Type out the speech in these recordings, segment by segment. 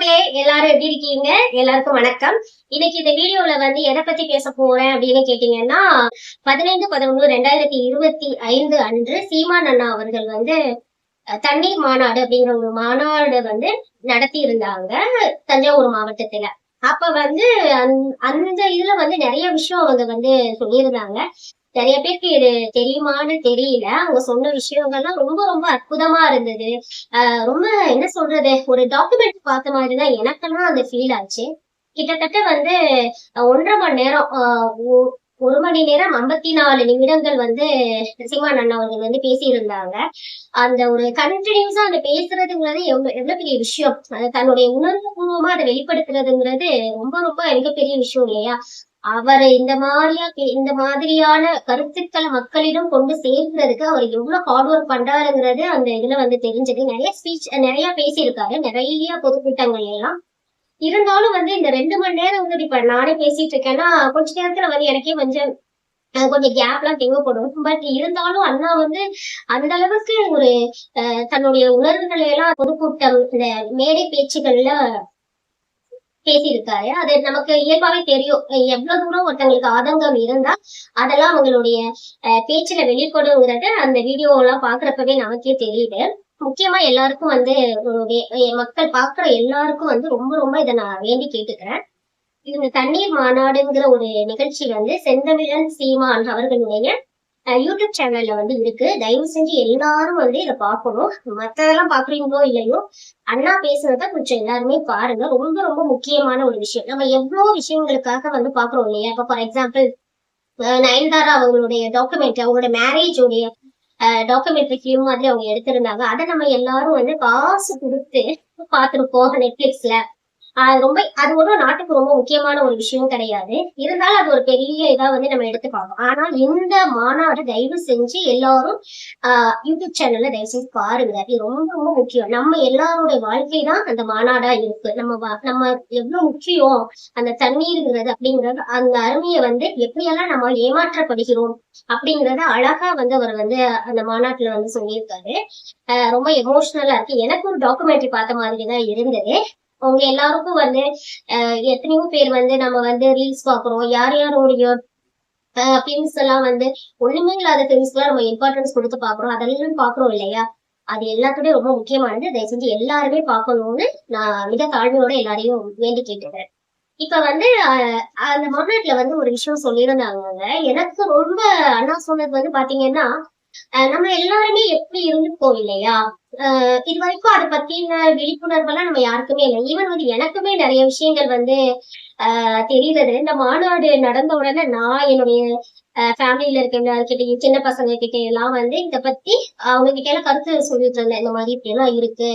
மக்களே, எல்லாரும் எப்படி இருக்கீங்க? எல்லாருக்கும் வணக்கம். இன்னைக்கு இந்த வீடியோல வந்து எதை பத்தி பேச போறேன் அப்படின்னு கேட்டீங்கன்னா, 15/11/2025 அன்று சீமான் அண்ணா அவர்கள் வந்து தண்ணீர் மாநாடு அப்படிங்கிற ஒரு மாநாடு வந்து நடத்தி இருந்தாங்க தஞ்சாவூர் மாவட்டத்துல. அப்ப வந்து அந்த இதுல வந்து நிறைய விஷயம் அவங்க வந்து சொல்லியிருந்தாங்க. நிறைய பேருக்கு இது தெரியுமான்னு தெரியல. அவங்க சொன்ன விஷயங்கள்லாம் ரொம்ப ரொம்ப அற்புதமா இருந்தது. ரொம்ப என்ன சொல்றது, ஒரு டாக்குமெண்ட் பார்த்த மாதிரி தான் எனக்கெல்லாம் அந்த ஃபீல் ஆச்சு. கிட்டத்தட்ட வந்து 1 1/2 மணி நேரம், 1 மணி நேரம் 54 நிமிடங்கள் வந்து சீமான் அண்ணா அவர்கள் வந்து பேசியிருந்தாங்க. அந்த ஒரு கண்டினியூஸா அந்த பேசுறதுங்கிறது எவ்வளவு பெரிய விஷயம். தன்னுடைய உணர்வு பூர்வமா அதை வெளிப்படுத்துறதுங்கிறது ரொம்ப ரொம்ப மிகப்பெரிய விஷயம் இல்லையா? அவர் இந்த மாதிரியான கருத்துக்களை மக்களிடம் கொண்டு சேர்க்கிறதுக்கு அவர் எவ்வளவு ஹார்ட் ஒர்க் பண்றாருங்கிறது அந்த இதுல வந்து தெரிஞ்சது. நிறைய ஸ்பீச் நிறைய பேசியிருக்காரு, நிறைய பொதுக்கூட்டங்கள் எல்லாம். இருந்தாலும் வந்து இந்த 2 மணி நேரம் வந்து இப்ப நானே பேசிட்டு இருக்கேன்னா, கொஞ்ச நேரத்துல வந்து எனக்கே கொஞ்சம் கொஞ்சம் கேப்லாம் தேவைப்படும். பட் இருந்தாலும் அண்ணா வந்து அந்த அளவுக்கு ஒரு தன்னுடைய உணர்வுகளை எல்லாம் பொதுக்கூட்டம், இந்த மேடை பேச்சுகள்ல பேசியிருக்காரு. அது நமக்கு இயல்பாவே தெரியும். எவ்வளவு தூரம் ஒருத்தங்களுக்கு ஆதங்கம் இருந்தா அதெல்லாம் அவங்களுடைய பேச்சுல வெளிப்படுங்கிறத அந்த வீடியோ எல்லாம் பாக்குறப்பவே நமக்கே தெரியுது. முக்கியமா எல்லாருக்கும் வந்து மக்கள் பாக்குற எல்லாருக்கும் வந்து ரொம்ப ரொம்ப இதை நான் வேண்டி கேட்டுக்கிறேன். இந்த தண்ணீர் மாநாடுங்கிற ஒரு நிகழ்ச்சி வந்து செந்தமிழன் சீமான் அவர்களுடைய யூடியூப் சேனல்ல வந்து இருக்கு. தயவு செஞ்சு எல்லாரும் வந்து இதை பார்க்கணும். மத்ததெல்லாம் பாக்குறீங்களோ இல்லையோ, அண்ணா பேசுறத கொஞ்சம் எல்லாருமே பாருங்க. ரொம்ப ரொம்ப முக்கியமான ஒரு விஷயம். நம்ம எவ்வளவு விஷயங்களுக்காக வந்து பாக்குறோம் இல்லையா? இப்ப ஃபார் எக்ஸாம்பிள் நயன்தாரா அவங்களுடைய டாக்குமெண்ட்ரி, அவங்களோட மேரேஜோடைய டாக்குமெண்ட்ரி ஃபிலிம் மாதிரி அவங்க எடுத்திருந்தாங்க. அதை நம்ம எல்லாரும் வந்து காசு கொடுத்து பார்த்திருப்போம் நெட்ஃபிளிக்ஸ்ல. அது ஒரு நாட்டுக்கு ரொம்ப முக்கியமான ஒரு விஷயம் கிடையாது. இருந்தாலும் அது ஒரு பெரிய இதா வந்து நம்ம எடுத்து பார்ப்போம். ஆனா இந்த மாநாடு தயவு செஞ்சு எல்லாரும் யூடியூப் சேனல்ல தயவு செஞ்சு பாருங்க. இது ரொம்ப ரொம்ப முக்கியம். நம்ம எல்லாருடைய வாழ்க்கை தான் அந்த மாநாடா இருக்கு. நம்ம எவ்வளவு முக்கியம் அந்த தண்ணீருங்கிறது அப்படிங்கறது, அந்த அருமையை வந்து எப்படியெல்லாம் நம்ம ஏமாற்றப்படுகிறோம் அப்படிங்கறத அழகா வந்து அவர் வந்து அந்த மாநாட்டுல வந்து சொல்லியிருக்காரு. ரொம்ப எமோஷனலா இருக்கு. எனக்கு ஒரு டாக்குமெண்ட்ரி பார்த்த மாதிரி தான் இருந்தது. அவங்க எல்லாருக்கும் வந்து எத்தனையோ பேர் வந்து நம்ம வந்து ரீல்ஸ் பாக்குறோம். யார் யாருடைய பிலிம்ஸ் எல்லாம் வந்து ஒண்ணுமே இல்லாத பிலிம்ஸ்க்கு நம்ம இம்பார்ட்டன்ஸ் கொடுத்து பாக்குறோம். அதெல்லாம் பாக்குறோம் இல்லையா? அது எல்லாத்துலயும் ரொம்ப முக்கியமானது. தயவு செஞ்சு எல்லாருமே பார்க்கணும்னு நான் மிக தாழ்மையோட எல்லாரையும் வேண்டி கேட்டுக்கிறேன். இப்ப வந்து அந்த மாநாட்டுல வந்து ஒரு விஷயம் சொல்லியிருந்தாங்க. எனக்கு ரொம்ப அண்ணா சொன்னது வந்து பாத்தீங்கன்னா, நம்ம எல்லாருமே எப்படி இருந்துப்போம் இல்லையா? இது வரைக்கும் அதை பத்தின விழிப்புணர்வு எல்லாம் நம்ம யாருக்குமே இல்லை. ஈவன் வந்து எனக்குமே நிறைய விஷயங்கள் வந்து தெரியுறது இந்த மாநாடு நடந்த உடனே நான் என்னுடைய ஃபேமிலியில இருக்க எல்லாருக்கிட்டையும், சின்ன பசங்க கிட்ட எல்லாம் வந்து இத பத்தி அவங்க கிட்ட எல்லாம் கருத்து சொல்லிட்டு இருந்தேன். இந்த மாதிரி இப்படி எல்லாம் இருக்கு.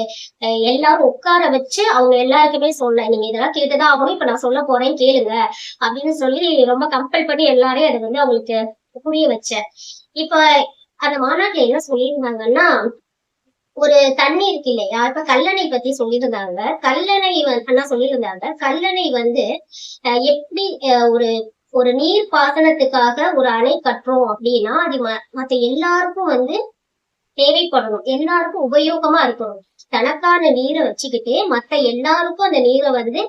எல்லாரும் உட்கார வச்சு அவங்க எல்லாருக்குமே சொன்னேன். நீங்க இதெல்லாம் கேட்டுதான் ஆகணும். இப்ப நான் சொல்ல போறேன் கேளுங்க அப்படின்னு சொல்லி ரொம்ப கம்பல் பண்ணி எல்லாரையும் அதை வந்து அவங்களுக்கு புரிய வச்சேன். இப்ப அந்த மாநாட்டுல என்ன சொல்லியிருந்தாங்கன்னா, ஒரு தண்ணி இருக்கு இல்லையா? இப்ப கல்லணை பத்தி சொல்லியிருந்தாங்க. கல்லணை அண்ணா சொல்லியிருந்தாங்க. கல்லணை வந்து எப்படி ஒரு ஒரு நீர் பாசனத்துக்காக ஒரு அணை கட்டுறோம் அப்படின்னா, அது மத்த எல்லாருக்கும் வந்து தேவைப்படணும். எல்லாருக்கும் உபயோகமா இருக்கணும். தனக்கான நீரை வச்சுக்கிட்டு மத்த எல்லாருக்கும் அந்த நீரை வந்து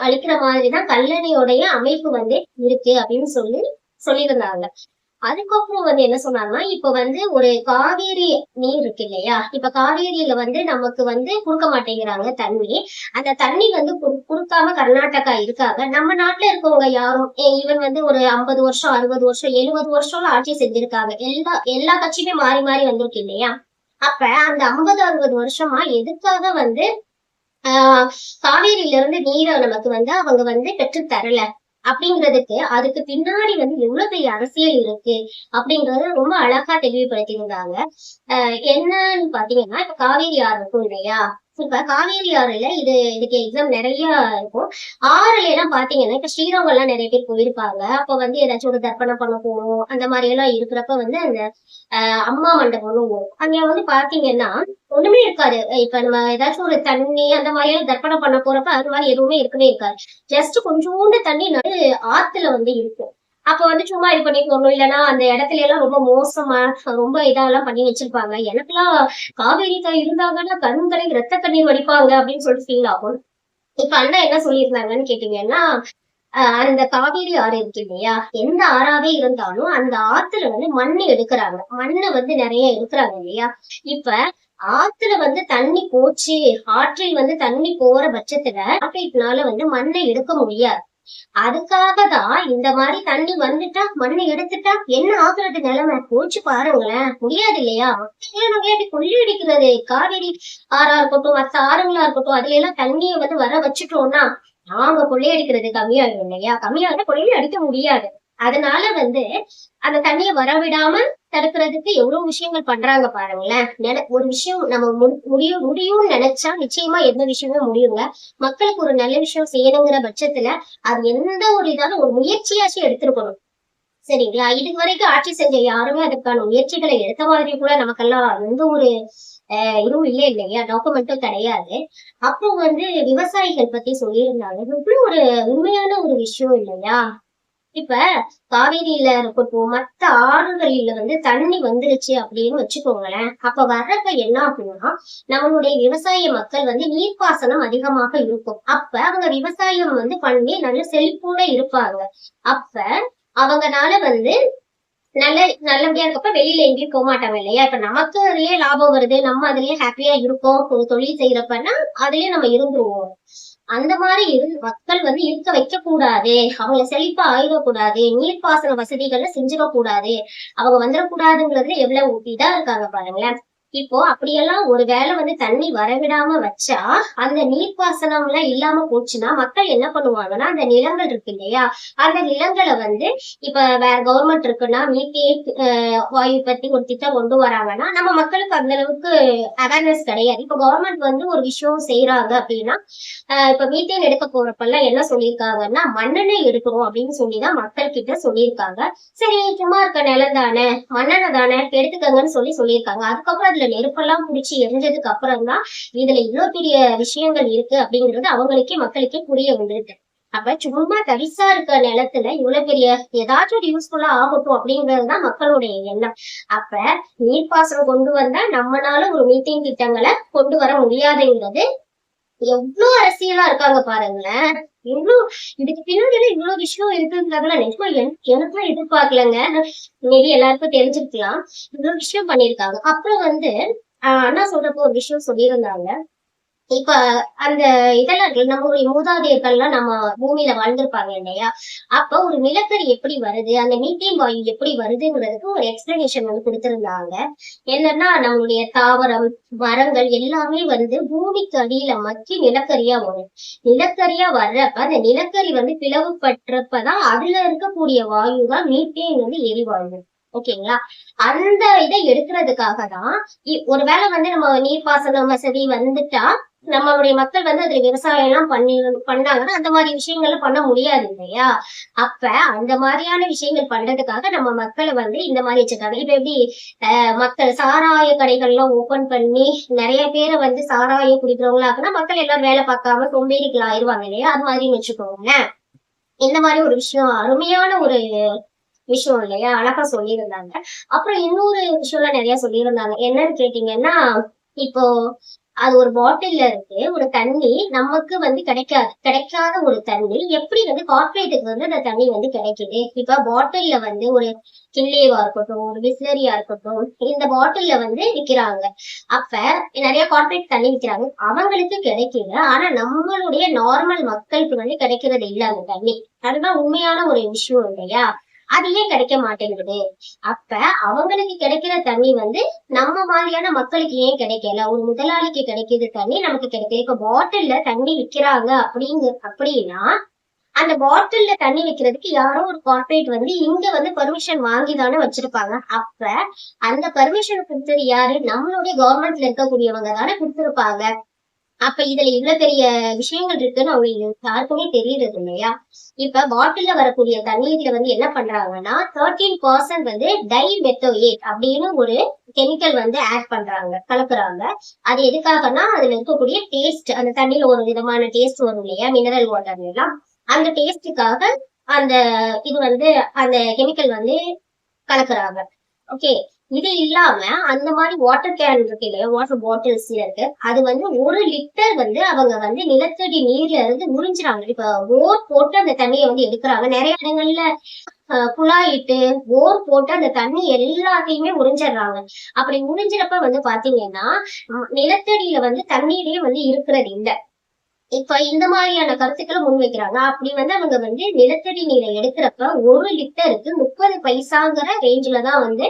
அழிக்கிற மாதிரிதான் கல்லணையோடைய அமைப்பு வந்து இருக்கு அப்படின்னு சொல்லியிருந்தாங்க. அதுக்கப்புறம் வந்து என்ன சொன்னாங்கன்னா, இப்ப வந்து ஒரு காவேரி நீர் இருக்கு இல்லையா? இப்ப காவேரியில வந்து நமக்கு வந்து கொடுக்க மாட்டேங்கிறாங்க தண்ணி. அந்த தண்ணி வந்து கொடுக்காம கர்நாடகா இருக்காங்க. நம்ம நாட்டுல இருக்கவங்க யாரும் ஈவன் வந்து ஒரு 50 வருஷம், 60 வருஷம், 70 வருஷம்ல ஆட்சி செஞ்சிருக்காங்க. எல்லா கட்சியுமே மாறி மாறி வந்திருக்கு இல்லையா? அப்ப அந்த 50 60 வருஷமா எதுக்காக வந்து காவேரியில இருந்து நீரை நமக்கு வந்து அவங்க வந்து பெற்று தரல அப்படிங்கிறதுக்கு, அதுக்கு பின்னாடி வந்து எவ்வளவு பெரிய அரசியல் இருக்கு அப்படிங்கறத ரொம்ப அழகா தெளிவுபடுத்தியிருந்தாங்க. என்னன்னு பாத்தீங்கன்னா, இப்ப காவேரி ஆறு இருக்கும் இல்லையா? இப்ப காவேரி ஆறுல இதுக்கு எக்ஸாம் நிறைய இருக்கும். ஆறுல எல்லாம் பாத்தீங்கன்னா, இப்ப ஸ்ரீரங்கம் எல்லாம் நிறைய பேர் போயிருப்பாங்க. அப்ப வந்து ஏதாச்சும் ஒரு தர்ப்பணம் பண்ண போகணும் அந்த மாதிரி எல்லாம் இருக்கிறப்ப வந்து அந்த அம்மா மண்டபம்னு அங்க வந்து பாத்தீங்கன்னா ஒண்ணுமே இருக்காது. இப்ப நம்ம ஏதாச்சும் ஒரு தண்ணி அந்த மாதிரி எல்லாம் தர்ப்பணம் பண்ண போறப்ப அது மாதிரி எதுவுமே இருக்கவே இருக்காது. ஜஸ்ட் கொஞ்சோண்டு தண்ணி ஆத்துல வந்து இருக்கும். அப்ப வந்து சும்மா இது பண்ணிட்டு வரணும். இல்லைன்னா அந்த இடத்துல எல்லாம் ரொம்ப மோசமா ரொம்ப இதெல்லாம் பண்ணி வச்சிருப்பாங்க. எனக்கெல்லாம் காவேரி தாய் இருந்தாங்கன்னா கண்களை ரத்த கண்ணீர் வடிப்பாங்க அப்படின்னு சொல்லிட்டு ஃபீல் ஆகும். இப்ப அண்ணா என்ன சொல்லியிருந்தாங்கன்னு கேட்டீங்கன்னா, அந்த காவேரி ஆறு இருக்கு இல்லையா? எந்த ஆறாவே இருந்தாலும் அந்த ஆத்துல வந்து மண்ணு எடுக்குறாங்க. மண்ணு வந்து நெறைய எடுக்குறாங்க இல்லையா? இப்ப ஆத்துல வந்து தண்ணி போச்சு, ஆற்றில் வந்து தண்ணி போற பட்சத்துல கார்ப்பரேட்னால வந்து மண்ணை எடுக்க முடியாது. அதுக்காக தான் இந்த மாதிரி தண்ணி வந்துட்டா, மண்ணை எடுத்துட்டா என்ன ஆகுறது நிலைமை? யோசிச்சு பாருங்களேன். முடியாது இல்லையா? மக்களே நம்ம எப்படி கொள்ளையடிக்கிறது? காவேரி ஆறா இருக்கட்டும், மத்த ஆறுங்களா இருக்கட்டும், அதுல எல்லாம் தண்ணியை வந்து வர வச்சுட்டோம்னா நாங்க கொள்ளையடிக்கிறது கம்மியாகும் இல்லையா? கம்மியாக கொள்ளையை அடிக்க முடியாது. அதனால வந்து அந்த தண்ணியை வரவிடாம தடுக்கிறதுக்கு எவ்வளவு விஷயங்கள் பண்றாங்க பாருங்களேன். ஒரு விஷயம் நம்ம முடியும்னு நினைச்சா நிச்சயமா எந்த விஷயமே முடியுங்க. மக்களுக்கு ஒரு நல்ல விஷயம் செய்யணுங்கிற பட்சத்துல அது எந்த ஒரு இதாலும் ஒரு முயற்சியாச்சும் எடுத்திருக்கணும். சரிங்களா? இதுக்கு வரைக்கும் ஆட்சி செஞ்ச யாருமே அதுக்கான முயற்சிகளை எடுத்த மாதிரி கூட நமக்கெல்லாம் எந்த ஒரு இதுவும் இல்லை இல்லையா? டாக்குமெண்ட்டும் கிடையாது. அப்புறம் வந்து விவசாயிகள் பத்தி சொல்லியிருந்தாங்க. இவ்வளவு ஒரு உண்மையான ஒரு விஷயம் இல்லையா? இப்ப காவேரியில இருக்கட்டும், மத்த ஆறுகளில வந்து தண்ணி வந்துருச்சு அப்படின்னு வச்சுக்கோங்களேன். அப்ப வர்றப்ப என்ன ஆகும்னா, நம்மளுடைய விவசாய மக்கள் வந்து நீர்ப்பாசனம் அதிகமாக இருக்கும். அப்ப அவங்க விவசாயம் வந்து பண்ணி நல்ல செழிப்போட இருப்பாங்க. அப்ப அவங்கனால வந்து நல்ல நல்லபடியா இருக்கப்ப வெளியில எங்கேயும் போக மாட்டாங்க இல்லையா? இப்ப நமக்கு அதுலயே லாபம் வருது, நம்ம அதுலயே ஹாப்பியா இருக்கோம், ஒரு தொழில் செய்யறப்பன்னா அதுலயே நம்ம இருந்துருவோம். அந்த மாதிரி மக்கள் வந்து இருக்க வைக்க கூடாது, அவங்களை செழிப்பா ஆயிடக்கூடாது, நீர்ப்பாசன வசதிகளை செஞ்சிடக்கூடாது, அவங்க வந்துடக்கூடாதுங்கிறதுல எவ்வளவு இதா இருக்காங்க பாருங்களேன். இப்போ அப்படியெல்லாம் ஒரு வேளை வந்து தண்ணி வரவிடாம வச்சா அந்த நீர்ப்பாசனம் எல்லாம் இல்லாம போச்சுன்னா மக்கள் என்ன பண்ணுவாங்கன்னா, அந்த நிலங்கள் இருக்கு இல்லையா? அந்த நிலங்களை வந்து இப்ப வேற கவர்மெண்ட் இருக்குன்னா மீத்தேன் வாயு பத்தி ஒரு திட்டம் கொண்டு வராங்கன்னா நம்ம மக்களுக்கு அந்த அளவுக்கு அவேர்னஸ் கிடையாது. இப்ப கவர்மெண்ட் வந்து ஒரு விஷயம் செய்யறாங்க அப்படின்னா இப்ப மீத்தேன் எடுக்க போறப்பெல்லாம் என்ன சொல்லியிருக்காங்கன்னா மண்ணெண்ணெய் எடுக்கணும் அப்படின்னு சொல்லிதான் மக்கள் கிட்ட சொல்லியிருக்காங்க. சரி சும்மா இருக்க நிலம் தானே, மண்ணெண்ணெய் தானே எடுத்துக்கங்கன்னு சொல்லியிருக்காங்க. அதுக்கப்புறம் அதுல நெருப்பெல்லாம் பிடிச்சி எரிஞ்சதுக்கு அப்புறம் தான் இதுல இவ்வளவு பெரிய விஷயங்கள் இருக்கு அப்படிங்கிறது அவங்களுக்கே மக்களுக்கே புரிய வந்திருக்கு. அப்ப சும்மா தரிசா இருக்க நிலத்துல இவ்வளவு பெரிய ஏதாச்சும் ஒரு யூஸ்ஃபுல்லா ஆகட்டும் அப்படிங்கறதுதான் மக்களுடைய எண்ணம். அப்ப நீர்ப்பாசனம் கொண்டு வந்தா நம்மளால ஒரு மீத்தேன் திட்டங்களை கொண்டு வர முடியாதுங்கிறது எவ்வளவு அரசியலா இருக்காங்க பாருங்களேன். எவ்வளவு இதுக்கு பின்னாடி இவ்வளவு விஷயம் இருக்குங்கிறதுல நிஜமா எனக்குலாம் எதிர்பார்க்கலங்க. மேபி எல்லாருக்கும் தெரிஞ்சிருக்கலாம். இவ்வளவு விஷயம் பண்ணிருக்காங்க. அப்புறம் வந்து அண்ணா சொல்றப்போ ஒரு விஷயம் சொல்லியிருந்தாங்க. இப்ப அந்த இதெல்லாம் இருக்கு நம்மளுடைய மூதாதையர்கள்லாம் நம்ம பூமியில வாழ்ந்திருப்பாங்க இல்லையா? அப்ப ஒரு நிலக்கரி எப்படி வருது, அந்த மீத்தேன் வாயு எப்படி வருதுங்கிறதுக்கு ஒரு எக்ஸ்பிளனேஷன் வந்து கொடுத்திருந்தாங்க. என்னன்னா நம்மளுடைய தாவரம், மரங்கள் எல்லாமே வந்து பூமிக்கு அடியில மக்கி நிலக்கரியா வரும். நிலக்கரியா வர்றப்ப அந்த நிலக்கரி வந்து பிளவுபடுறப்பதான் அதுல இருக்கக்கூடிய வாயு தான் மீத்தேன் வந்து எரிவாயு. ஓகேங்களா? அந்த இதை எடுக்கிறதுக்காக தான் ஒருவேளை வந்து நம்ம நீர்ப்பாசன வசதி வந்துட்டா நம்மளுடைய மக்கள் வந்து அதுல விவசாயம் எல்லாம் பண்ணாங்கன்னா அந்த மாதிரி விஷயங்கள் பண்ண முடியாது இல்லையா? அப்ப அந்த மாதிரியான விஷயங்கள் பண்றதுக்காக நம்ம மக்களை வந்து இந்த மாதிரி வச்சிருக்காங்க. இப்ப எப்படி மக்கள் சாராய கடைகள் எல்லாம் ஓபன் பண்ணி நிறைய பேரை வந்து சாராயம் குடிக்கிறவங்களாக்குன்னா மக்கள் எல்லாம் வேலை பார்க்காம சோம்பேறிகள் ஆயிடுவாங்க இல்லையா? அது மாதிரின்னு வச்சுக்கோங்களேன். இந்த மாதிரி ஒரு விஷயம் அருமையான ஒரு விஷயம் இல்லையா? அழகா சொல்லியிருந்தாங்க. அப்புறம் இன்னொரு விஷயம்லாம் நிறைய சொல்லியிருந்தாங்க. என்னன்னு கேட்டீங்கன்னா, இப்போ அது ஒரு பாட்டில்ல இருக்கு ஒரு தண்ணி நமக்கு வந்து கிடைக்காத ஒரு தண்ணி எப்படி வந்து கார்ப்பரேட்டுக்கு வந்து அந்த தண்ணி வந்து கிடைக்குது. இப்ப பாட்டில்ல வந்து ஒரு கில்லேவா இருக்கட்டும், ஒரு பிஸ்லரியா இருக்கட்டும், இந்த பாட்டில்ல வந்து விக்கிறாங்க. அப்ப நிறைய கார்ப்பரேட் தண்ணி விக்கிறாங்க, அவங்களுக்கு கிடைக்குது. ஆனா நம்மளுடைய நார்மல் மக்களுக்கு வந்து கிடைக்கிறது இல்ல அந்த தண்ணி. அதுதான் உண்மையான ஒரு விஷயம் இல்லையா? அது ஏன் கிடைக்க மாட்டேங்குது? அப்ப அவங்களுக்கு கிடைக்கிற தண்ணி வந்து நம்ம மாதிரியான மக்களுக்கு ஏன் கிடைக்கல? ஒரு முதலாளிக்கு கிடைக்கிது தண்ணி, நமக்கு கிடைக்கல. இப்ப பாட்டில்ல தண்ணி விக்கிறாங்க அப்படின்னா அந்த பாட்டில்ல தண்ணி வைக்கிறதுக்கு யாரோ ஒரு கார்ப்பரேட் வந்து இங்க வந்து பெர்மிஷன் வாங்கி தானே வச்சிருப்பாங்க. அப்ப அந்த பெர்மிஷன் கொடுத்தது யாரு? நம்மளுடைய கவர்மெண்ட்ல இருக்கக்கூடியவங்க தானே கொடுத்திருப்பாங்க. அப்ப இதுல இவ்வளவு பெரிய விஷயங்கள் இருக்குன்னு அவங்களுக்கு யாருக்குமே தெரியறது இல்லையா? இப்ப பாட்டில்ல வரக்கூடிய தண்ணீர்ல வந்து என்ன பண்றாங்கன்னா 13% வந்து டைமெத்தோயேட் அப்படின்னு ஒரு கெமிக்கல் வந்து ஆட் பண்றாங்க, கலக்குறாங்க. அது எதுக்காகனா அதுல இருக்கக்கூடிய டேஸ்ட், அந்த தண்ணியில ஒரு விதமான டேஸ்ட் வரும் இல்லையா மினரல் வாட்டர் எல்லாம், அந்த டேஸ்டுக்காக அந்த இது வந்து அந்த கெமிக்கல் வந்து கலக்குறாங்க. ஓகே. இது இல்லாம அந்த மாதிரி வாட்டர் கேன் இருக்கு இல்லையா, வாட்டர் பாட்டில்ஸ்ல இருக்கு, அது வந்து 1 லிட்டர் வந்து அவங்க வந்து நிலத்தடி நீர்ல இருந்து உறிஞ்சுறாங்க. இப்ப போர் போட்டு அந்த தண்ணியை வந்து எடுக்கிறாங்க. நிறைய இடங்கள்ல குழாயிட்டு போர் போட்டு அந்த தண்ணி எல்லாத்தையுமே உறிஞ்சிடுறாங்க. அப்படி உறிஞ்சிறப்ப வந்து பாத்தீங்கன்னா நிலத்தடியில வந்து தண்ணீரே வந்து இருக்கிறது இல்ல. இப்ப இந்த மாதிரியான கருத்துக்களை முன்வைக்கிறாங்க. அப்படி வந்து அவங்க வந்து நிலத்தடி நீரை எடுக்கிறப்ப 1 லிட்டருக்கு 30 பைசாங்கிற ரேஞ்சில தான் வந்து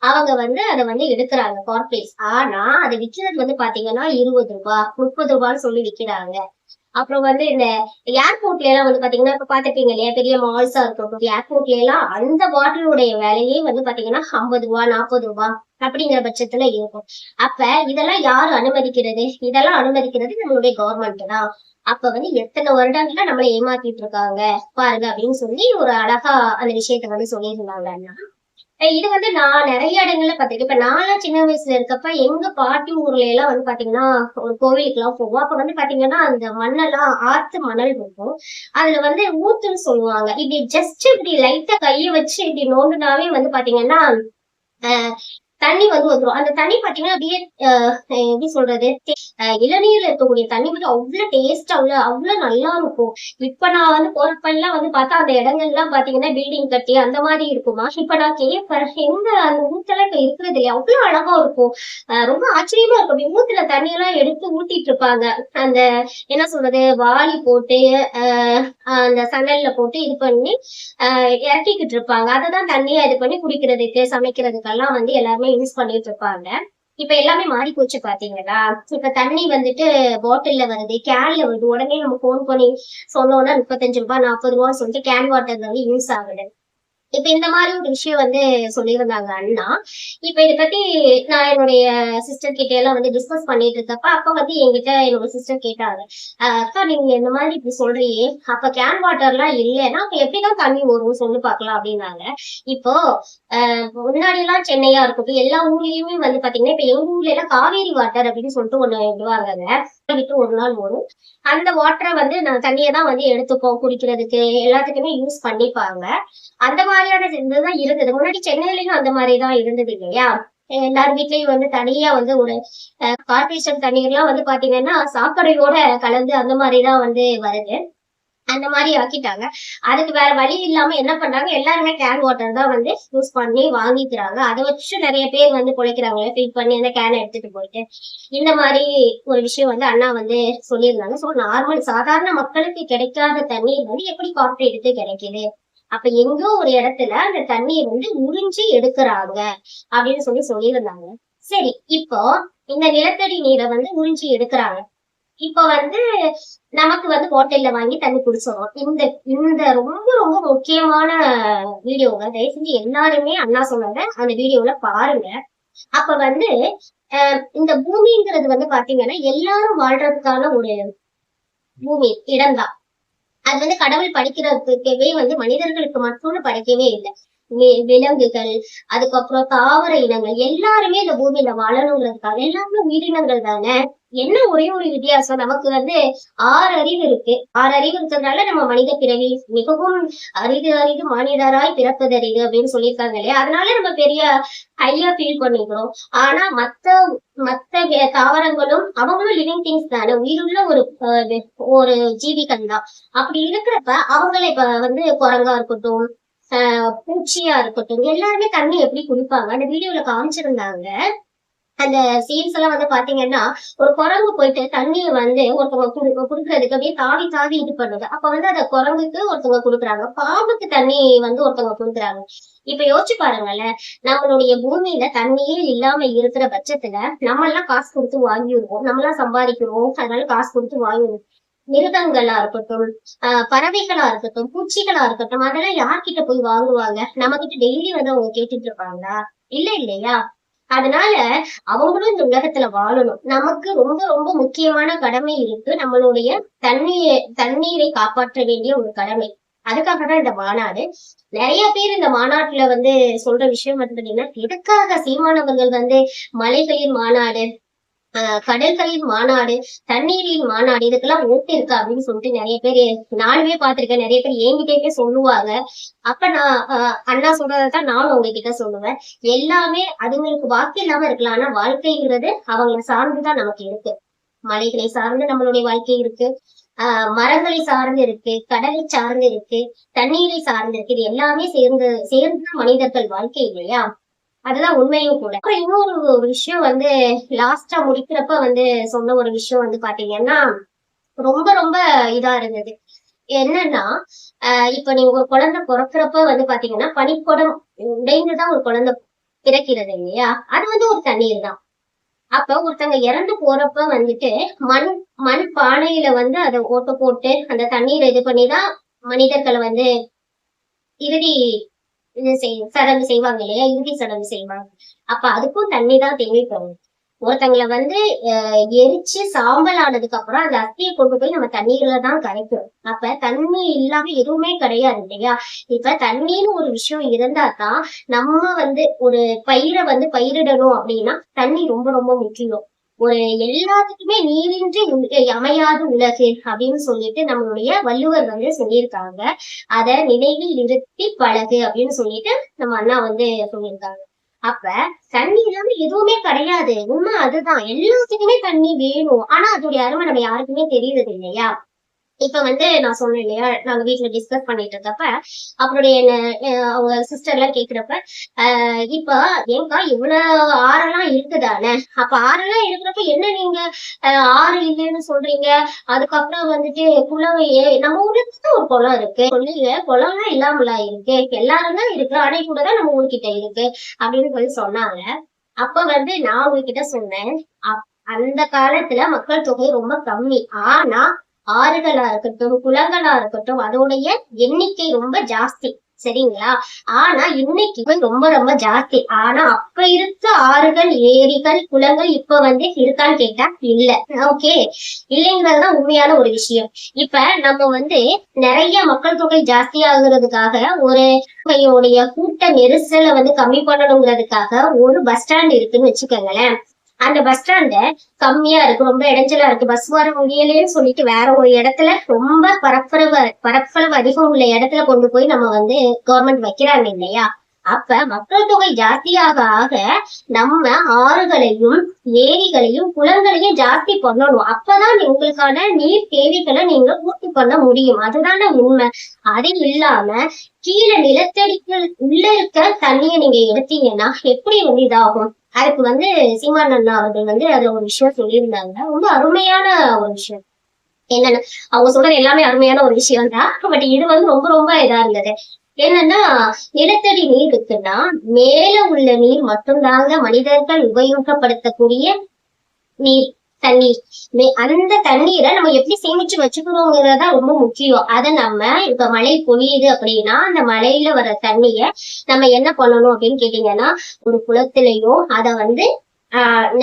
அவங்க வந்து அதை வந்து எடுக்கிறாங்க கார்பரேட். ஆனா அதை விற்கிறது வந்து பாத்தீங்கன்னா 20 ரூபாய் 30 ரூபான்னு சொல்லி விற்கிறாங்க. அப்புறம் வந்து இந்த ஏர்போர்ட்ல எல்லாம் வந்து பாத்தீங்கன்னா இப்ப பாத்துப்பீங்க இல்லையா, பெரிய மால்ஸா இருக்கும் ஏர்போர்ட்ல எல்லாம் அந்த பாட்டிலுடைய விலையே வந்து பாத்தீங்கன்னா 50 ரூபாய் 40 ரூபாய் அப்படிங்கிற பட்சத்துல இருக்கும். அப்ப இதெல்லாம் யாரு அனுமதிக்கிறது? இதெல்லாம் அனுமதிக்கிறது நம்மளுடைய கவர்மெண்ட் தான். அப்ப வந்து எத்தனை வருடங்களா நம்மளை ஏமாத்திட்டு இருக்காங்க பாருங்க அப்படின்னு சொல்லி ஒரு அழகா அந்த விஷயத்த வந்து சொல்லியிருந்தாங்க. இது வந்து நான் நிறைய இடங்கள்ல பாத்திருக்கேன். இப்ப நான்லாம் சின்ன வயசுல இருக்கப்ப எங்க பாட்டி ஊர்ல எல்லாம் வந்து பாத்தீங்கன்னா ஒரு கோவிலுக்கு எல்லாம் போவோம். அப்ப வந்து பாத்தீங்கன்னா அந்த மண்ணெல்லாம் ஆத்து மணல் இருக்கும். அதுல வந்து ஊத்துன்னு சொல்லுவாங்க. இப்படி ஜஸ்ட் இப்படி லைட்டா கைய வச்சு இப்படி நோண்டுனாவே வந்து பாத்தீங்கன்னா ஆஹ் தண்ணி வந்து வந்துரும். அந்த தண்ணி பாத்தீங்கன்னா அப்படியே எப்படி சொல்றது, இளநீர்ல இருக்கக்கூடிய தண்ணி வந்து அவ்வளவு டேஸ்ட், அவ்வளவு நல்லா இருக்கும். இப்ப நான் வந்து போறப்ப எல்லாம் வந்து பார்த்தா அந்த இடங்கள் எல்லாம் பாத்தீங்கன்னா பில்டிங் கட்டி அந்த மாதிரி இருக்குமா. இப்ப நான் கேட்பேன், எங்க அந்த ஊத்தெல்லாம் இப்ப இருக்கிறது இல்லையா, அவ்வளவு அழகா இருக்கும். ரொம்ப ஆச்சரியமா இருக்கும். ஊத்துல தண்ணி எல்லாம் எடுத்து ஊத்திட்டு இருப்பாங்க. அந்த என்ன சொல்றது, வாளி போட்டு அந்த சணல்ல போட்டு இது பண்ணி இறக்கிக்கிட்டு இருப்பாங்க. அததான் தண்ணியா இது பண்ணி குடிக்கிறதுக்கு சமைக்கிறதுக்கெல்லாம் வந்து எல்லாருமே யூஸ் பண்ணிட்டு இருப்பாங்க. இப்ப எல்லாமே மாறி போச்சு பாத்தீங்களா. இப்ப தண்ணி வந்துட்டு பாட்டில்ல வருது, கேன்ல வருது. உடனே நம்ம போன் பண்ணி சொன்னோம்னா 35 ரூபாய் 40 ரூபாய் சொல்லிட்டு கேன் வாட்டர் வந்து யூஸ் ஆகுது. இப்ப இந்த மாதிரி ஒரு விஷயம் வந்து சொல்லியிருந்தாங்க அண்ணா. இப்ப இதை பத்தி நான் என்னுடைய சிஸ்டர் கிட்ட எல்லாம் வந்து டிஸ்கஸ் பண்ணிட்டு இருக்கப்ப அப்ப வந்து என்கிட்ட என்னோட சிஸ்டர் கேட்டாங்க, அக்கா நீங்க இந்த மாதிரி இப்படி சொல்றீங்க, அப்ப கேன் வாட்டர் எல்லாம் இல்லைன்னா அப்ப எப்படிதான் தண்ணி வரும் சொல்லி பாக்கலாம் அப்படின்னாங்க. இப்போ முன்னாடி எல்லாம் சென்னையா இருக்கட்டும் எல்லா ஊர்லயுமே வந்து பாத்தீங்கன்னா இப்ப எங்க ஊர்ல எல்லாம் காவேரி வாட்டர் அப்படின்னு சொல்லிட்டு ஒண்ணு விடுவாங்க. விட்டு ஒரு நாள் வரும். அந்த வாட்டரை வந்து நான் தண்ணியை தான் வந்து எடுத்துப்போம், குடிக்கிறதுக்கு எல்லாத்துக்குமே யூஸ் பண்ணிப்பாங்க. அந்த மாதிரியான இதுதான் இருந்தது முன்னாடி. சென்னையிலயும் அந்த மாதிரிதான் இருந்தது இல்லையா. எல்லார் வீட்லயும் வந்து தனியா வந்து ஒரு கார்பரேஷன் தண்ணீர் எல்லாம் வந்து பாத்தீங்கன்னா சாக்கடையோட கலந்து அந்த மாதிரிதான் வந்து வருது. அந்த மாதிரி ஆக்கிட்டாங்க. அதுக்கு வேற வழி இல்லாம என்ன பண்றாங்க, எல்லாருமே கேன் வாட்டர் தான் வந்து யூஸ் பண்ணி வாங்கிக்கிறாங்க. அதை வச்சு நிறைய பேர் வந்து குழைக்கிறாங்க. ஃபில் பண்ணி அந்த கேனை எடுத்துட்டு போயிட்டு இந்த மாதிரி ஒரு விஷயம் வந்து அண்ணா வந்து சொல்லியிருந்தாங்க. ஸோ நார்மல் சாதாரண மக்களுக்கு கிடைக்காத தண்ணீர் வந்து எப்படி கார்பரேட்டுக்கு கிடைக்குது? அப்ப எங்கோ ஒரு இடத்துல அந்த தண்ணியை வந்து உறிஞ்சி எடுக்கிறாங்க அப்படின்னு சொல்லி சொல்லியிருந்தாங்க. சரி, இப்போ இந்த நிலத்தடி நீரை வந்து உறிஞ்சி எடுக்கிறாங்க. இப்ப வந்து நமக்கு வந்து ஹோட்டல்ல வாங்கி தண்ணி குடிச்சிடும். இந்த இந்த ரொம்ப ரொம்ப முக்கியமான வீடியோவை தயவு செஞ்சு எல்லாருமே அண்ணா சொன்னத அந்த வீடியோல பாருங்க. அப்ப வந்து இந்த பூமிங்கிறது வந்து பாத்தீங்கன்னா எல்லாரும் வாழ்றதுக்கான ஒரு பூமி இடம்தான். அது வந்து கடவுள் படிக்கிறதுக்கவே வந்து மனிதர்களுக்கு மட்டும் படைக்கவே இல்லை. விலங்குகள், அதுக்கப்புறம் தாவர இனங்கள் எல்லாருமே இந்த பூமியில வாழணுங்கிறதுக்காக, எல்லாருமே உயிரினங்கள் தானே. என்ன ஒரே ஒரு வித்தியாசம், நமக்கு வந்து 6 அறிவு இருக்கு. 6 அறிவு இருக்கிறதுனால நம்ம மனித பிறவி மிகவும் அரிது அரிது மானிடராய் பிறப்பது அரிது அப்படின்னு சொல்லியிருக்காங்க இல்லையா. அதனால நம்ம பெரிய ஹையா ஃபீல் பண்ணிக்கிறோம். ஆனா மத்த தாவரங்களும் அவங்களும் லிவிங் திங்ஸ் தானே, உயிருள்ள ஒரு ஜீவிகள் தான். அப்படி இருக்கிறப்ப அவங்கள இப்ப வந்து குரங்கா இருக்கட்டும், பூச்சியா இருக்கட்டும், எல்லாருமே தண்ணி எப்படி குடிப்பாங்க அந்த வீடியோல காமிச்சிருந்தாங்க. அந்த சீன்ஸ் எல்லாம் வந்து பாத்தீங்கன்னா ஒரு குரங்கு போயிட்டு தண்ணியை வந்து ஒருத்தவங்க குடுக்கறதுக்கு அப்படியே தாவி தாவி இது பண்ணுது. அப்ப வந்து அந்த குரங்குக்கு ஒருத்தவங்க குடுக்குறாங்க, பாம்புக்கு தண்ணி வந்து ஒருத்தவங்க குடுக்குறாங்க. இப்ப யோசிச்சு பாருங்களேன், நம்மளுடைய பூமியில தண்ணியே இல்லாம இருக்கிற பட்சத்துல நம்ம எல்லாம் காசு கொடுத்து வாங்கிடுவோம், நம்ம எல்லாம் சம்பாதிக்கிறோம், அதனால காசு கொடுத்து வாங்கிடுவோம். மிருகங்களா இருக்கட்டும், பறவைகளா இருக்கட்டும், பூச்சிகளா இருக்கட்டும், அதெல்லாம் யார்கிட்ட போய் வாங்குவாங்க? நம்ம கிட்ட டெய்லி வந்து அவங்க கேட்டுட்டு இருப்பாங்களா? இல்ல இல்லையா. அதனால அவங்களும் இந்த உலகத்துல வாழணும். நமக்கு ரொம்ப ரொம்ப முக்கியமான கடமை இருக்கு, நம்மளுடைய தண்ணீரை காப்பாற்ற வேண்டிய ஒரு கடமை. அதுக்காக தான் இந்த மாநாடு. நிறைய பேர் இந்த மாநாட்டுல வந்து சொல்ற விஷயம் வந்து பாத்தீங்கன்னா, எதுக்காக சீமானவர்கள் வந்து மலைகளின் மாநாடு, கடற்கரையின் மாநாடு, தண்ணீரின் மாநாடு, இதுக்கெல்லாம் ஓட்டு இருக்கா அப்படின்னு சொல்லிட்டு நிறைய பேர் நானுமே பார்த்திருக்கேன். நிறைய பேர் என்கிட்டயே சொல்லுவாங்க. அப்ப நான் அண்ணா சொல்றதான் நானும் உங்ககிட்ட சொல்லுவேன். எல்லாமே அதுங்களுக்கு வாக்கு இல்லாம இருக்கலாம், ஆனா வாழ்க்கைங்கிறது அவங்களை சார்ந்துதான் நமக்கு இருக்கு. மலைகளை சார்ந்து நம்மளுடைய வாழ்க்கை இருக்கு, மரங்களை சார்ந்து இருக்கு, கடலை சார்ந்து இருக்கு, தண்ணீரை சார்ந்து இருக்கு. இது எல்லாமே சேர்ந்து மனிதர்கள் வாழ்க்கை இல்லையா? அதுதான் உண்மையும் கூட. அப்புறம் இன்னொரு ஒரு விஷயம் லாஸ்டா முடிக்கிறப்ப சொன்ன ஒரு விஷயம் பாத்தீங்கன்னா ரொம்ப ரொம்ப இதா இருந்தது. என்னன்னா இப்ப நீங்க ஒரு குழந்தை பிறக்கிறப்ப பாத்தீங்கன்னா பனிக்குடம் உடைந்துதான் ஒரு குழந்தை பிறக்கிறது இல்லையா? அது ஒரு தண்ணீர் தான். அப்ப ஒருத்தங்க இறந்து போறப்ப மண் மண் பானையில அதை ஓட்ட போட்டு அந்த தண்ணீரை இது பண்ணிதான் மனிதர்களை இறுதி சடங்கு செய்வாங்க இல்லையா? இறுதி சடங்கு செய்வாங்க. அப்ப அதுக்கும் தண்ணி தான் தேவைப்படும். ஒருத்தங்களை எரிச்சு சாம்பல் ஆனதுக்கு அப்புறம் அந்த அஸ்தியை கொண்டு போய் நம்ம தண்ணீர்ல தான் கரைக்கிறோம். அப்ப தண்ணி இல்லாம எதுவுமே கிடையாது இல்லையா? இப்ப தண்ணின்னு ஒரு விஷயம் இருந்தா தான் நம்ம ஒரு பயிரை பயிரிடணும் அப்படின்னா தண்ணி ரொம்ப ரொம்ப முக்கியம். ஒரு எல்லாத்துக்குமே நீரின்றி அமையாது உலகு அப்படின்னு சொல்லிட்டு நம்மளுடைய வள்ளுவர் சொல்லியிருக்காங்க. அத நினைவில் நிறுத்தி பழகு அப்படின்னு சொல்லிட்டு நம்ம அண்ணா சொல்லியிருக்காங்க. அப்ப தண்ணி இல்லாம எதுவுமே கிடையாது. உண்மை அதுதான். எல்லாத்துக்குமே தண்ணி வேணும். ஆனா அதோடைய அருமை நம்ம யாருக்குமே தெரியறது இல்லையா? இப்ப நான் சொன்னேன் இல்லையா, நாங்க வீட்டுல டிஸ்கஸ் பண்ணிட்டு இருக்கப்ப அவருடைய அவங்க சிஸ்டர் எல்லாம் கேக்குறப்ப இப்ப ஏங்கா இவ்வளவு ஆறெல்லாம் இருக்குதானே, அப்ப ஆறெல்லாம் இருக்கிறப்ப என்ன நீங்க ஆறு இல்லைன்னு சொல்றீங்க? அதுக்கப்புறம் குளம் நம்ம ஊருக்கு ஒரு குளம் இருக்கு சொல்லுங்க, குளம்லாம் இல்லாமலா இருக்கு? எல்லாரும் தான் இருக்கு, அணை கூட தான் நம்ம ஊர்கிட்ட இருக்கு அப்படின்னு சொன்னாங்க. அப்ப நான் உங்ககிட்ட சொன்னேன், அந்த காலத்துல மக்கள் தொகை ரொம்ப கம்மி. ஆனா ஆறுகளா இருக்கட்டும், குளங்களா இருக்கட்டும், அதோடைய எண்ணிக்கை ரொம்ப ஜாஸ்தி. சரிங்களா? ஆனா இன்னைக்கு ரொம்ப ரொம்ப ஜாஸ்தி. ஆனா அப்ப இருக்க ஆறுகள், ஏரிகள், குளங்கள் இப்ப இருக்கான்னு கேட்டா இல்ல. ஓகே, இல்லைங்கிறதுதான் உண்மையான ஒரு விஷயம். இப்ப நம்ம நிறைய மக்கள் தொகை ஜாஸ்தி ஆகுறதுக்காக ஒரு கூட்ட நெரிசலை கம்மி பண்ணணுங்கிறதுக்காக ஒரு பஸ் ஸ்டாண்ட் இருக்குன்னு வச்சுக்கோங்களேன். அந்த பஸ் ஸ்டாண்ட கம்மியா இருக்கு, ரொம்ப இடைஞ்சலா இருக்கு, பஸ் வர முடியலன்னு சொல்லிட்டு வேற ஒரு இடத்துல ரொம்ப பரப்பளவு அதிகம் உள்ள இடத்துல கொண்டு போய் நம்ம கவர்மெண்ட் வைக்கிறாங்க இல்லையா? அப்ப மக்கள் தொகை ஜாஸ்தியாக ஆக நம்ம ஆறுகளையும் ஏரிகளையும் குளங்களையும் ஜாஸ்தி பண்ணணும். அப்பதான் உங்களுக்கான நீர் தேவைகளை நீங்க பூர்த்தி பண்ண முடியும். அதுதானே உண்மை. அது இல்லாம கீழே நிலத்தடிக்கு உள்ள இருக்க தண்ணியை நீங்க எடுத்தீங்கன்னா எப்படி இதாகும்? அதுக்கு சீமான் அண்ணா அவர்கள் அதுல ஒரு விஷயம் சொல்லியிருந்தாங்க. ரொம்ப அருமையான ஒரு விஷயம். என்னன்னா அவங்க சொல்றது எல்லாமே அருமையான ஒரு விஷயம் தான். பட் இது ரொம்ப ரொம்ப இதா இருந்தது. என்னன்னா நிலத்தடி நீர் இருக்குன்னா மேல உள்ள நீர் மட்டும்தாங்க மனிதர்கள் உபயோகப்படுத்தக்கூடிய நீர், தண்ணீர். அந்த தண்ணீரை நம்ம எப்படி சேமிச்சு வச்சுக்கணுங்கிறதா ரொம்ப முக்கியம். அதை நம்ம இப்ப மழை பொழியுது அப்படின்னா அந்த மழையில வர தண்ணிய நம்ம என்ன பண்ணணும் அப்படின்னு கேட்டீங்கன்னா, ஒரு குளத்திலையும் அதை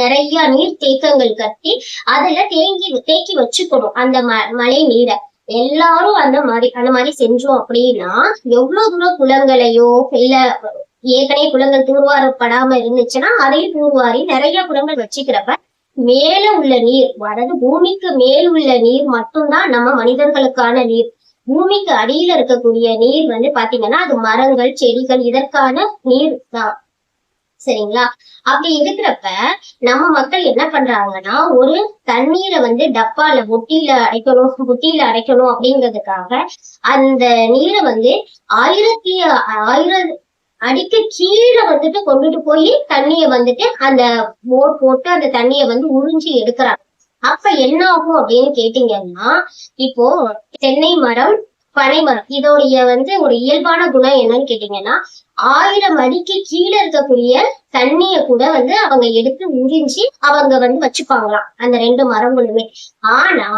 நிறைய நீர் தேக்கங்கள் கட்டி அதுல தேக்கி வச்சுக்கணும் அந்த மழை நீரை. எல்லாரும் அந்த மாதிரி செஞ்சோம் அப்படின்னா எவ்வளவு தூரம் குளங்களையோ இல்ல ஏற்கனவே குளங்கள் தூர்வாரப்படாம இருந்துச்சுன்னா அதையும் தூர்வாரி நிறைய குளங்கள் வச்சுக்கிறப்ப மேல உள்ள நீர், அதாவது பூமிக்கு மேல் உள்ள நீர் மட்டும்தான் நம்ம மனிதர்களுக்கான நீர். பூமிக்கு அடியில இருக்கக்கூடிய நீர் பாத்தீங்கன்னா அது மரங்கள், செடிகள், இதற்கான நீர் தான். சரிங்களா? அப்படி இருக்கிறப்ப நம்ம மக்கள் என்ன பண்றாங்கன்னா ஒரு தண்ணீரை டப்பால புட்டியில அடைக்கணும் அப்படிங்கிறதுக்காக அந்த நீரை 1000 அடிக்கு கீழே கொண்டுட்டு போய் தண்ணிய அந்த போர் போட்டு அந்த தண்ணிய உறிஞ்சி எடுக்கிறாங்க. அப்ப என்ன ஆகும் அப்படின்னு கேட்டீங்கன்னா, இப்போ தென்னை மரம், பனை மரம் இதோடைய ஒரு இயல்பான குணம் என்னன்னு கேட்டீங்கன்னா 1000 அடிக்கு கீழே இருக்கக்கூடிய தண்ணிய கூட அவங்க எடுத்து உறிஞ்சி அவங்க வச்சுப்பாங்களாம் அந்த 2 மரங்களுமே. ஆனா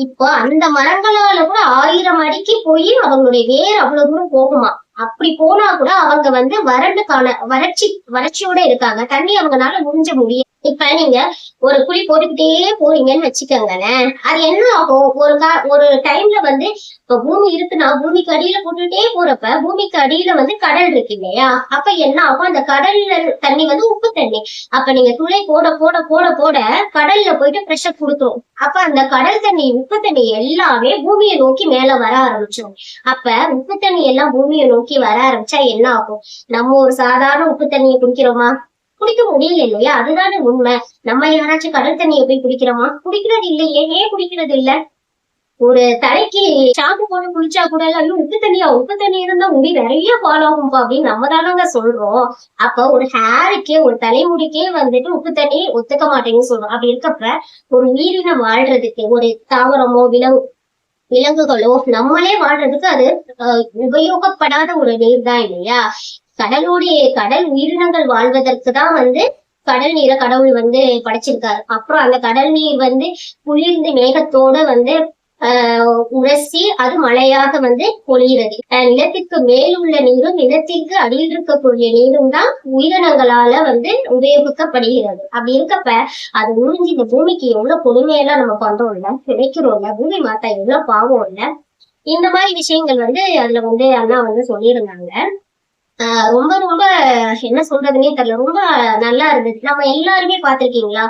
இப்போ அந்த மரங்களால கூட 1000 அடிக்கு போய் அவங்களுடைய வேர் அவ்வளவு தூரம் போகுமா. அப்படி போனா கூட அவங்க வறட்சியோட இருக்காங்க. தண்ணி அவங்களால உறிஞ்ச முடியும். இப்ப நீங்க ஒரு குழி போட்டுக்கிட்டே போறீங்கன்னு வச்சுக்கோங்களேன், அது என்ன ஆகும்? ஒரு டைம்ல வந்து இப்ப பூமி இருக்குன்னா பூமிக்கு அடியில போட்டுட்டே போறப்ப பூமிக்கு அடியில வந்து கடல் இருக்கு இல்லையா? அப்ப என்ன ஆகும்? அந்த கடல்ல தண்ணி வந்து உப்பு தண்ணி. அப்ப நீங்க துளை போட போட போட போட கடல்ல போயிட்டு பிரஷர் கொடுத்துரும். அப்ப அந்த கடல் தண்ணி உப்பு தண்ணி எல்லாமே பூமியை நோக்கி மேல வர ஆரம்பிச்சிடும். அப்ப உப்பு தண்ணி எல்லாம் பூமியை நோக்கி வர ஆரம்பிச்சா என்ன ஆகும்? நம்ம ஒரு சாதாரண உப்பு தண்ணியை குடிக்கிறோமா? குடிக்க முடியல இல்லையா? அதுதானே உண்மை. நம்ம யாராச்சும் கடல் தண்ணியை போய் குடிக்கிறோமா? குடிக்கிறது இல்லையே. ஏன் குடிக்கிறது இல்ல? ஒரு தலைக்கு ஷாம்பு போட்டு குளிச்சா கூட ஐயோ உப்பு தண்ணி இருந்தா முடி நிறைய ஃபால் ஆகும்பா அப்படின்னு நம்ம தானங்க சொல்றோம். அப்ப ஒரு ஹேருக்கே ஒரு தலைமுடிக்கே வந்துட்டு உப்பு தண்ணி ஒத்துக்க மாட்டேங்குன்னு சொல்றோம். அப்படி இருக்கப்ப ஒரு உயிரினம் வாழ்றதுக்கு ஒரு தாவரமோ விலங்குகளோ நம்மளே வாழ்றதுக்கு அது உபயோகப்படாத ஒரு நீர் தான் இல்லையா? கடல் உயிரினங்கள் வாழ்வதற்கு தான் வந்து கடல் நீரை கடவுள் வந்து படைச்சிருக்காரு. அப்புறம் அந்த கடல் நீர் வந்து குளிர்ந்து மேகத்தோட வந்து உரசி அது மழையாக வந்து பொழிகிறது. நிலத்திற்கு மேல் உள்ள நீரும் நிலத்திற்கு அடியில் இருக்கக்கூடிய நீரும் தான் உயிரினங்களால வந்து உபயோகிக்கப்படுகிறது. அப்படி இருக்கப்ப அது முடிஞ்சு இந்த பூமிக்கு எவ்வளவு கொடுமையெல்லாம் நம்ம பண்றோம்ல, கிடைக்கிறோம்ல, பூமி மாத்தா எவ்வளவு பாவம் இல்ல. இந்த மாதிரி விஷயங்கள் வந்து அதுல வந்து அண்ணா வந்து சொல்லியிருந்தாங்க. ரொம்ப ரொம்ப என்ன சொல்றதுன்னே தெரியல. ரொம்ப நல்லா இருந்துச்சு. நம்ம எல்லாருமே பாத்திருக்கீங்களா?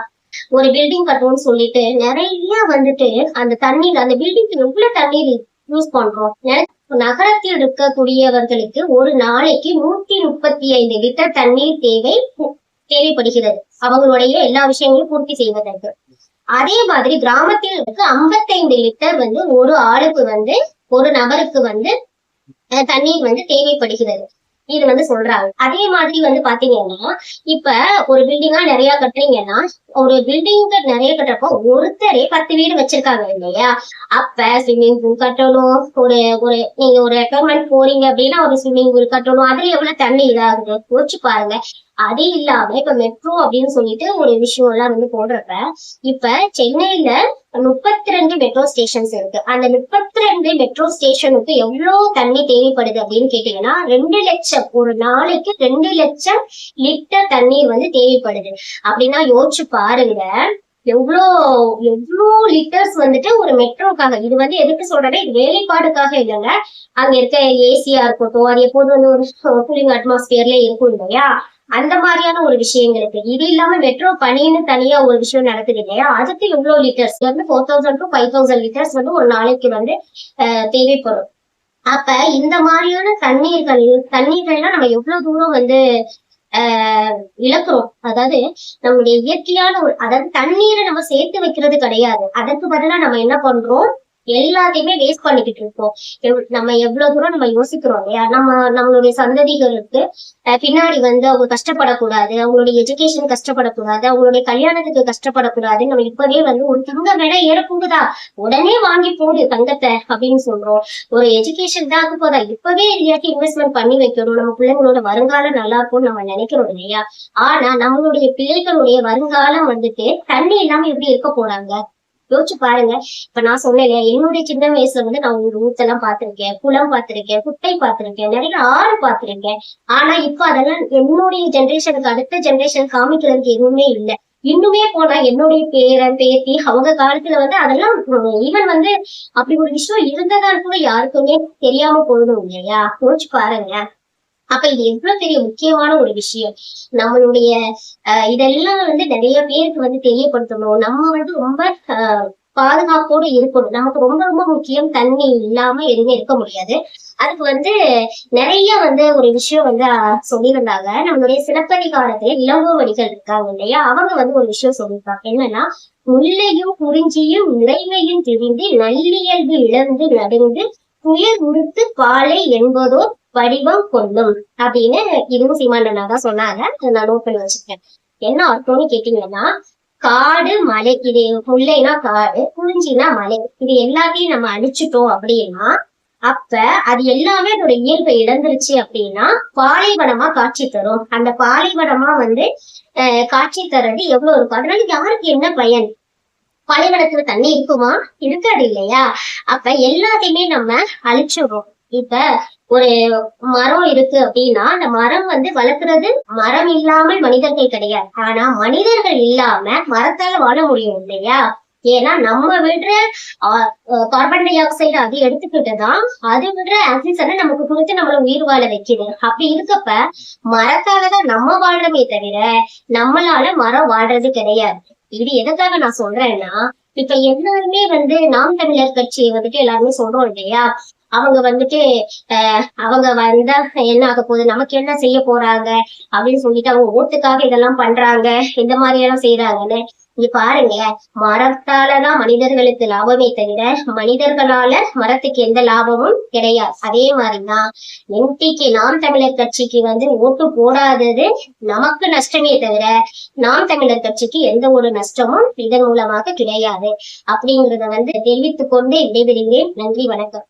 ஒரு பில்டிங் கட்டணும்னு சொல்லிட்டு நிறைய வந்துட்டு அந்த தண்ணீர் அந்த பில்டிங்க்கு எவ்வளவு தண்ணீர் யூஸ் பண்றோம். நகரத்தில் இருக்கக்கூடியவர்களுக்கு ஒரு நாளைக்கு 135 லிட்டர் தண்ணீர் தேவைப்படுகிறது அவங்களுடைய எல்லா விஷயங்களையும் பூர்த்தி செய்வதற்கு. அதே மாதிரி கிராமத்தில் 55 லிட்டர் வந்து ஒரு ஆளுக்கு வந்து ஒரு நபருக்கு வந்து தண்ணீர் வந்து தேவைப்படுகிறது. இது வந்து சொல்றாங்க. அதே மாதிரி வந்து பாத்தீங்கன்னா இப்ப ஒரு பில்டிங்கா நிறைய கட்டுறீங்கன்னா ஒரு பில்டிங் நிறைய கட்டுறப்போ ஒருத்தரே 10 வீடு வச்சிருக்காங்க இல்லையா? அப்ப ஸ்விம்மிங் பூல் கட்டணும். ஒரு ஒரு நீங்க ஒரு ரெக்குவயர்மெண்ட் போறீங்க அப்படின்னா ஒரு ஸ்விம்மிங் பூல் கட்டணும். அதுல எவ்வளவு தண்ணி இதாகுது யோசிச்சு பாருங்க. அது இல்லாம இப்ப மெட்ரோ அப்படின்னு சொல்லிட்டு ஒரு விஷயம் எல்லாம் வந்து போடுறப்ப இப்ப சென்னையில 32 மெட்ரோ ஸ்டேஷன்ஸ் இருக்கு. அந்த 32 மெட்ரோ ஸ்டேஷனுக்கு எவ்வளவு தண்ணி தேவைப்படுது அப்படின்னு கேட்டீங்கன்னா 2 லட்சம் ஒரு நாளைக்கு 2 லட்சம் லிட்டர் தண்ணீர் வந்து தேவைப்படுது. அப்படின்னா யோசிச்சு பாருங்க எவ்வளோ லிட்டர்ஸ் வந்துட்டு ஒரு மெட்ரோக்காக. இது வந்து எதுக்கு சொல்றேன்னா இது வேலைப்பாடுக்காக இல்லைங்க. அங்க இருக்க ஏசியா இருக்கட்டும் அது எப்போதும் வந்து ஒரு கூலிங் அட்மாஸ்பியர்ல இருக்கும் இல்லையா? அந்த மாதிரியான ஒரு விஷயங்களுக்கு. இது இல்லாம மெட்ரோ பணின்னு தனியா ஒரு விஷயம் நடக்குது இல்லையா? அதுக்கு எவ்வளவு லிட்டர்ஸ் வந்து 4000 to 5000 லிட்டர்ஸ் வந்து ஒரு நாளைக்கு வந்து தேவைப்படும். அப்ப இந்த மாதிரியான தண்ணீர்கள்லாம் நம்ம எவ்வளவு தூரம் வந்து இழக்கிறோம். அதாவது நம்மளுடைய இயற்கையான அதாவது தண்ணீரை நம்ம சேர்த்து வைக்கிறது கிடையாது. அதற்கு பதிலா நம்ம என்ன பண்றோம்? எல்லாத்தையுமே வேஸ்ட் பண்ணிக்கிட்டு இருக்கோம். நம்ம எவ்வளவு தூரம் நம்ம யோசிக்கிறோம் இல்லையா? நம்மளுடைய சந்ததிகளுக்கு பின்னாடி வந்து அவங்க கஷ்டப்படக்கூடாது, அவங்களுடைய எஜுகேஷன் கஷ்டப்படக்கூடாது, அவங்களுடைய கல்யாணத்துக்கு கஷ்டப்படக்கூடாது. நம்ம இப்பவே வந்து ஒரு தங்க விலை ஏறப்போகுதா உடனே வாங்கி போடு தங்கத்தை அப்படின்னு சொல்றோம். ஒரு எஜுகேஷன் தான் போதா இப்பவே எதையாச்சும் இன்வெஸ்ட்மெண்ட் பண்ணி வைக்கணும். நம்ம பிள்ளைங்களோட வருங்காலம் நல்லா இருக்கும்னு நம்ம நினைக்கிறோம் இல்லையா? ஆனா நம்மளுடைய பிள்ளைகளுடைய வருங்காலம் வந்துட்டு தண்ணி இல்லாம எப்படி இருக்க போறாங்க யோசிச்சு பாருங்க. இப்ப நான் சொன்னேன் என்னுடைய சின்ன வயசுல வந்து நான் ஒரு ஊத்தெல்லாம் பாத்திருக்கேன், குளம் பாத்திருக்கேன், குட்டை பாத்திருக்கேன், நிறைய ஆறு பாத்திருக்கேன். ஆனா இப்ப அதெல்லாம் என்னுடைய ஜெனரேஷனுக்கு அடுத்த ஜெனரேஷன் காமிக்கிறதுக்கு எதுவுமே இல்லை. இன்னுமே போனா என்னுடைய பேரன் பேத்தி அவங்க காலத்துல வந்து அதெல்லாம் ஈவன் வந்து அப்படி ஒரு விஷயம் இருந்ததான்னு கூட யாருக்குமே தெரியாம போயிடும் இல்லையா? யோசிச்சு பாருங்க. அப்ப இது எவ்வளவு பெரிய முக்கியமான ஒரு விஷயம். நம்மளுடைய இதெல்லாம் வந்து நிறைய பேருக்கு வந்து தெரியப்படுத்தணும். நம்ம வந்து ரொம்ப பாதுகாப்போடு இருக்கணும். நமக்கு ரொம்ப ரொம்ப முக்கியம். தண்ணி இல்லாம எதுவுமே இருக்க முடியாது. அதுக்கு வந்து நிறைய வந்து ஒரு விஷயம் வந்து சொல்லியிருந்தாங்க. நம்மளுடைய சிலப்பதிகாரத்துல இளங்கோவடிகள் இருக்காங்க இல்லையா? அவங்க வந்து ஒரு விஷயம் சொல்லியிருக்காங்க. என்னன்னா முல்லையும் குறிஞ்சியும் நிறைவையும் திரிந்து நல்லியல்பு இழந்து நடுந்து துயர் உடுத்து பாலை என்பதோ வடிவம் கொள்ளும் அப்படின்னு இதுவும் சீமானண்ணா தான் சொன்னாங்க. நான் நோட் பண்ணி வச்சிருக்கேன். என்ன அர்த்தம்னு கேட்டீங்கன்னா காடு மலை, இது முல்லைனா காடு, குறிஞ்சினா மலை, இது எல்லாத்தையும் நம்ம அழிச்சிட்டோம் அப்படின்னா அப்ப அது எல்லாமே அதோட இயல்பை இழந்துருச்சு அப்படின்னா பாலைவனமா காட்சி தரும். அந்த பாலைவனமா வந்து காட்சி தர்றது எவ்வளவு இருக்கும். அதனால யாருக்கு என்ன பயன்? பாலைவனத்துல தண்ணி இருக்குமா? இருக்காது இல்லையா? அப்ப எல்லாத்தையுமே நம்ம அழிச்சிடுறோம். இப்ப ஒரு மரம் இருக்கு அப்படின்னா அந்த மரம் வந்து வளர்க்கறது மரம் இல்லாமல் மனிதர்கள் கிடையாது. ஆனா மனிதர்கள் இல்லாம மரத்தால வாழ முடியும் இல்லையா? ஏன்னா நம்ம விடுற கார்பன் டை ஆக்சைடு அது எடுத்துக்கிட்டுதான் அது விடுற ஆக்சிஜனை நமக்கு கொடுத்து நம்மள உயிர் வாழ வைக்குது. அப்படி இருக்கப்ப மரத்தாலதான் நம்ம வாழ்றமே தவிர நம்மளால மரம் வாழ்றது கிடையாது. இது எதுக்காக நான் சொல்றேன்னா, இப்ப எல்லாருமே வந்து நாம் தமிழர் கட்சியை வந்துட்டு எல்லாருமே சொல்றோம் இல்லையா? அவங்க வந்துட்டு அவங்க வந்தா என்ன ஆக போகுது, நமக்கு என்ன செய்ய போறாங்க அப்படின்னு சொல்லிட்டு அவங்க ஓட்டுக்காக இதெல்லாம் பண்றாங்க, இந்த மாதிரி எல்லாம் செய்யறாங்கன்னு. இது பாருங்க, மரத்தாலதான் மனிதர்களுக்கு லாபமே தவிர மனிதர்களால மரத்துக்கு எந்த லாபமும் கிடையாது. அதே மாதிரிதான் எம்பிக்கு நாம் தமிழர் கட்சிக்கு வந்து ஓட்டு போடாதது நமக்கு நஷ்டமே தவிர நாம் தமிழர் கட்சிக்கு எந்த ஒரு நஷ்டமும் இதன் மூலமாக கிடையாது அப்படிங்கறத வந்து தெரிவித்துக் கொண்டு விடைபெறுகிறேன். நன்றி, வணக்கம்.